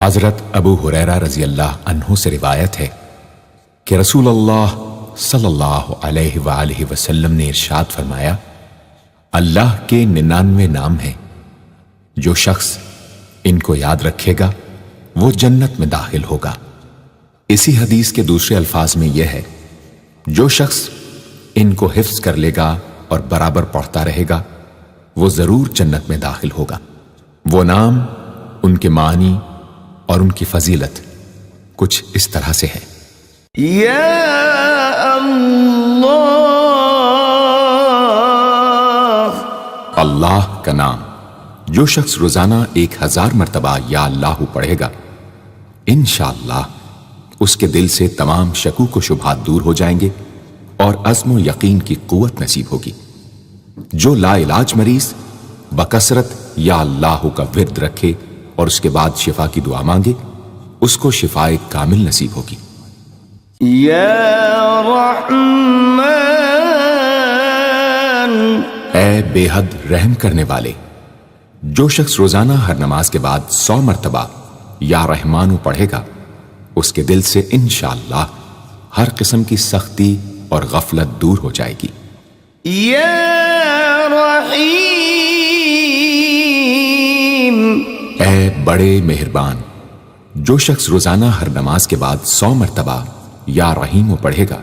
حضرت ابو ہریرہ رضی اللہ عنہ سے روایت ہے کہ رسول اللہ صلی اللہ علیہ وآلہ وسلم نے ارشاد فرمایا، اللہ کے 99 نام ہیں، جو شخص ان کو یاد رکھے گا وہ جنت میں داخل ہوگا۔ اسی حدیث کے دوسرے الفاظ میں یہ ہے، جو شخص ان کو حفظ کر لے گا اور برابر پڑھتا رہے گا وہ ضرور جنت میں داخل ہوگا۔ وہ نام، ان کے معنی اور ان کی فضیلت کچھ اس طرح سے ہے۔ یا اللہ، اللہ کا نام جو شخص روزانہ 1000 مرتبہ یا اللہ پڑھے گا، انشاءاللہ اس کے دل سے تمام شکوک و شبہات دور ہو جائیں گے اور عزم و یقین کی قوت نصیب ہوگی۔ جو لا علاج مریض بکثرت یا اللہ کا ورد رکھے اور اس کے بعد شفا کی دعا مانگے، اس کو شفائے کامل نصیب ہوگی۔ یا رحمان، اے بے حد رحم کرنے والے، جو شخص روزانہ ہر نماز کے بعد 100 مرتبہ یا رحمانو پڑھے گا، اس کے دل سے انشاءاللہ ہر قسم کی سختی اور غفلت دور ہو جائے گی۔ یا رحیم، اے بڑے مہربان، جو شخص روزانہ ہر نماز کے بعد 100 مرتبہ یا رحیم پڑھے گا،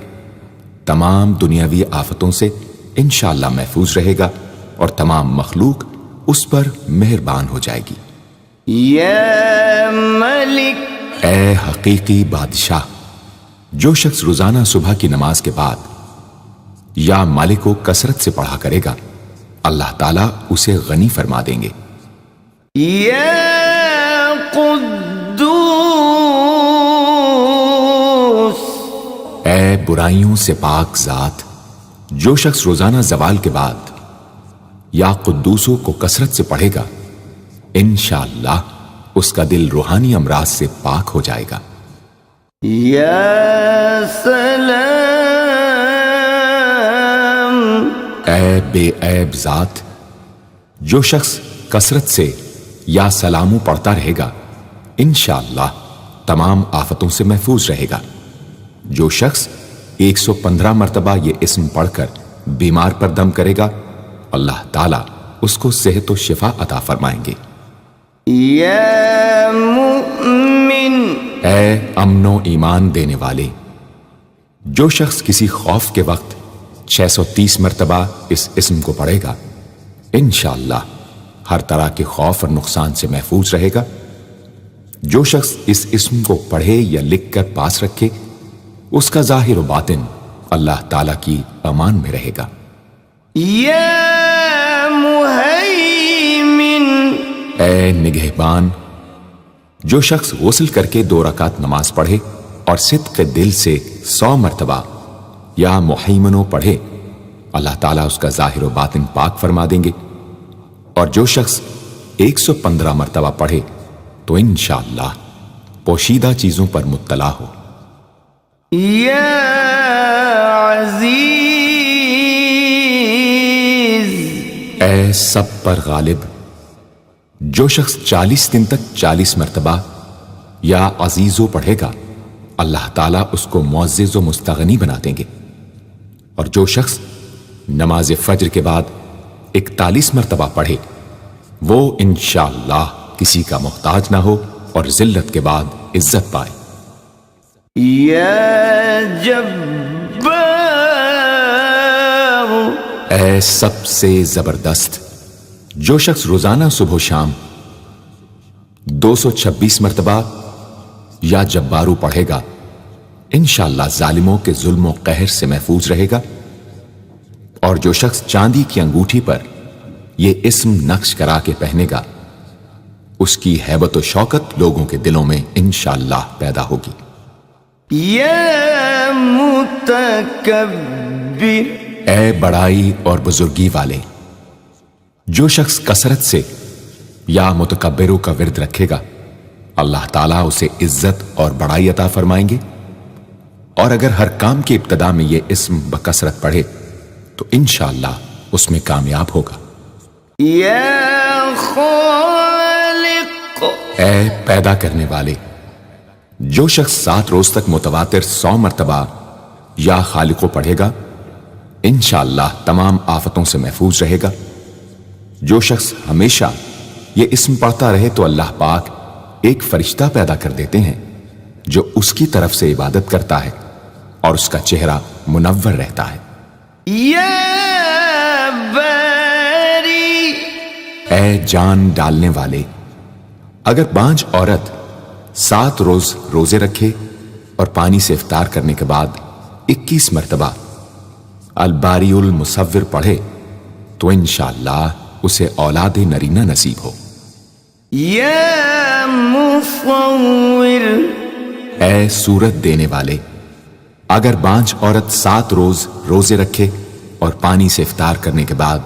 تمام دنیاوی آفتوں سے انشاءاللہ محفوظ رہے گا اور تمام مخلوق اس پر مہربان ہو جائے گی۔ یا ملک، اے حقیقی بادشاہ، جو شخص روزانہ صبح کی نماز کے بعد یا مالک کو کثرت سے پڑھا کرے گا، اللہ تعالیٰ اسے غنی فرما دیں گے۔ یا قدوس، اے برائیوں سے پاک ذات، جو شخص روزانہ زوال کے بعد یا قدوسوں کو کثرت سے پڑھے گا، انشاءاللہ اس کا دل روحانی امراض سے پاک ہو جائے گا۔ یا سلام، اے بے عیب ذات، جو شخص کثرت سے یا سلامو پڑھتا رہے گا، انشاءاللہ تمام آفتوں سے محفوظ رہے گا۔ جو شخص 115 مرتبہ یہ اسم پڑھ کر بیمار پر دم کرے گا، اللہ تعالیٰ اس کو صحت و شفا عطا فرمائیں گے۔ یا مؤمن، اے امن و ایمان دینے والے، جو شخص کسی خوف کے وقت 630 مرتبہ اس اسم کو پڑھے گا، انشاءاللہ ہر طرح کے خوف اور نقصان سے محفوظ رہے گا۔ جو شخص اس اسم کو پڑھے یا لکھ کر پاس رکھے، اس کا ظاہر و باطن اللہ تعالیٰ کی امان میں رہے گا۔ یا مہیمن، اے نگہبان، جو شخص غسل کر کے 2 رکعت نماز پڑھے اور صدق دل سے 100 مرتبہ یا محیمنو پڑھے، اللہ تعالیٰ اس کا ظاہر و باطن پاک فرما دیں گے۔ اور جو شخص 115 مرتبہ پڑھے تو انشاءاللہ پوشیدہ چیزوں پر مطلع ہو۔ یا عزیز، اے سب پر غالب، جو شخص 40 دن تک 40 مرتبہ یا عزیزو پڑھے گا، اللہ تعالیٰ اس کو معزز و مستغنی بنا دیں گے۔ اور جو شخص نماز فجر کے بعد 41 مرتبہ پڑھے، وہ انشاءاللہ کسی کا محتاج نہ ہو اور ذلت کے بعد عزت پائے۔ یا جبار، اے سب سے زبردست، جو شخص روزانہ صبح و شام 226 مرتبہ یا جبارو پڑھے گا، انشاءاللہ ظالموں کے ظلم و قہر سے محفوظ رہے گا۔ اور جو شخص چاندی کی انگوٹھی پر یہ اسم نقش کرا کے پہنے گا، اس کی ہیبت و شوکت لوگوں کے دلوں میں انشاءاللہ پیدا ہوگی۔ یا متکبر، اے بڑائی اور بزرگی والے، جو شخص کثرت سے یا متکبروں کا ورد رکھے گا، اللہ تعالیٰ اسے عزت اور بڑائی عطا فرمائیں گے۔ اور اگر ہر کام کی ابتدا میں یہ اسم بکثرت پڑھے تو انشاءاللہ اس میں کامیاب ہوگا۔ یا خالق، اے پیدا کرنے والے، جو شخص 7 روز تک متواتر 100 مرتبہ یا خالق کو پڑھے گا انشاءاللہ تمام آفتوں سے محفوظ رہے گا۔ جو شخص ہمیشہ یہ اسم پڑھتا رہے تو اللہ پاک ایک فرشتہ پیدا کر دیتے ہیں جو اس کی طرف سے عبادت کرتا ہے اور اس کا چہرہ منور رہتا ہے۔ یا باری، اے جان ڈالنے والے، اگر بانجھ عورت 7 روز روزے رکھے اور پانی سے افطار کرنے کے بعد 21 مرتبہ الباری المصور پڑھے تو انشاءاللہ اسے اولاد نرینہ نصیب ہو۔ یا مصور، اے صورت دینے والے، اگر بانجھ عورت 7 روز روزے رکھے اور پانی سے افطار کرنے کے بعد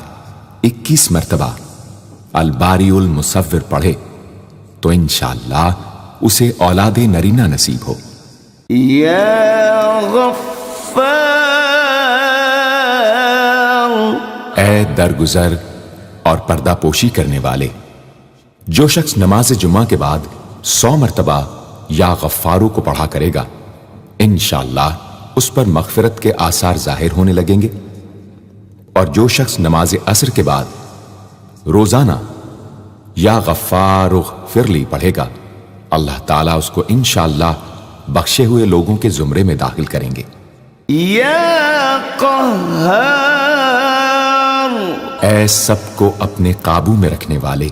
21 مرتبہ الباری المصور پڑھے تو انشاءاللہ اسے اولاد نرینہ نصیب ہو۔ یا غفار، اے درگزر اور پردہ پوشی کرنے والے، جو شخص نماز جمعہ کے بعد 100 مرتبہ یا غفارو کو پڑھا کرے گا انشاءاللہ اس پر مغفرت کے آثار ظاہر ہونے لگیں گے، اور جو شخص نماز عصر کے بعد روزانہ یا غفار اغفر لی پڑھے گا اللہ تعالیٰ اس کو انشاءاللہ بخشے ہوئے لوگوں کے زمرے میں داخل کریں گے۔ یا قہار، اے سب کو اپنے قابو میں رکھنے والے،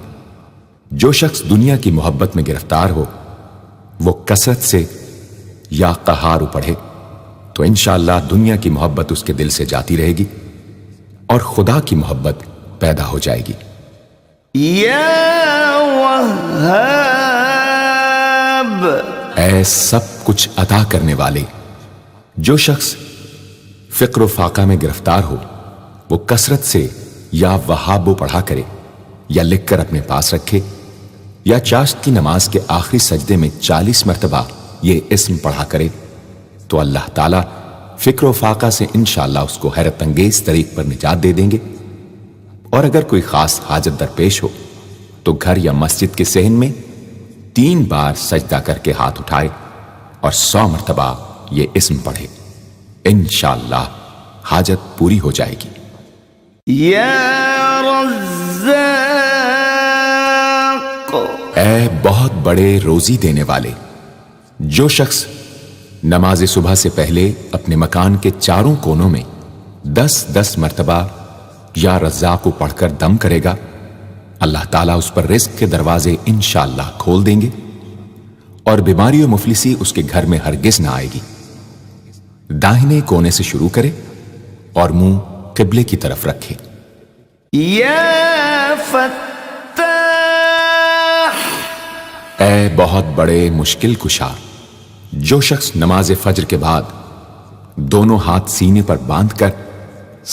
جو شخص دنیا کی محبت میں گرفتار ہو وہ کثرت سے یا قہار پڑھے تو انشاءاللہ دنیا کی محبت اس کے دل سے جاتی رہے گی اور خدا کی محبت پیدا ہو جائے گی۔ یا وہاب، اے سب کچھ عطا کرنے والے، جو شخص فقر و فاقہ میں گرفتار ہو وہ کثرت سے یا وہاب پڑھا کرے یا لکھ کر اپنے پاس رکھے یا چاشت کی نماز کے آخری سجدے میں 40 مرتبہ یہ اسم پڑھا کرے تو اللہ تعالیٰ فکر و فاقہ سے انشاءاللہ اس کو حیرت انگیز طریق پر نجات دے دیں گے۔ اور اگر کوئی خاص حاجت درپیش ہو تو گھر یا مسجد کے صحن میں 3 بار سجدہ کر کے ہاتھ اٹھائے اور 100 مرتبہ یہ اسم پڑھے، انشاءاللہ حاجت پوری ہو جائے گی۔ یا رزاق، اے بہت بڑے روزی دینے والے، جو شخص نماز صبح سے پہلے اپنے مکان کے چاروں کونوں میں 10 مرتبہ یا رزاق کو پڑھ کر دم کرے گا اللہ تعالیٰ اس پر رزق کے دروازے انشاءاللہ کھول دیں گے اور بیماری و مفلسی اس کے گھر میں ہرگز نہ آئے گی۔ داہنے کونے سے شروع کرے اور منہ قبلے کی طرف رکھے۔ یا فتاح، اے بہت بڑے مشکل کشا، جو شخص نماز فجر کے بعد دونوں ہاتھ سینے پر باندھ کر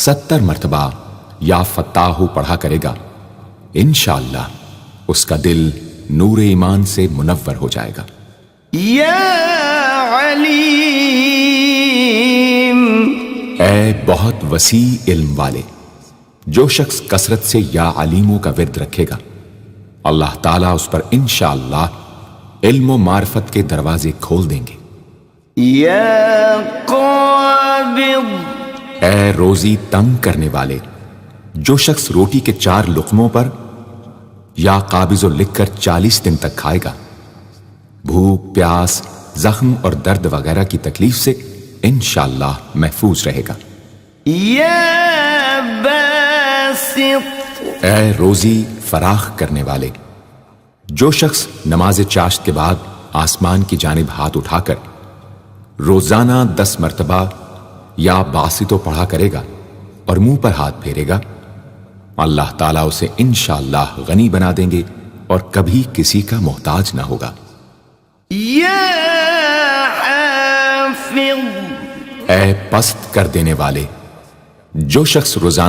70 مرتبہ یا فتاح پڑھا کرے گا انشاءاللہ اس کا دل نور ایمان سے منور ہو جائے گا۔ یا علیم، اے بہت وسیع علم والے، جو شخص کثرت سے یا علیموں کا ورد رکھے گا اللہ تعالیٰ اس پر انشاءاللہ علم و معرفت کے دروازے کھول دیں گے۔ یا قابض، اے روزی تنگ کرنے والے، جو شخص روٹی کے 4 لقموں پر یا قابض و لکھ کر 40 دن تک کھائے گا بھوک، پیاس، زخم اور درد وغیرہ کی تکلیف سے انشاءاللہ محفوظ رہے گا۔ یا باسط، اے روزی فراخ کرنے والے، جو شخص نماز چاشت کے بعد آسمان کی جانب ہاتھ اٹھا کر روزانہ 10 مرتبہ یا باسطو پڑھا کرے گا اور منہ پر ہاتھ پھیرے گا اللہ تعالیٰ اسے انشاءاللہ غنی بنا دیں گے اور کبھی کسی کا محتاج نہ ہوگا۔ یا حافظ، اے پست کر دینے والے، جو شخص روزانہ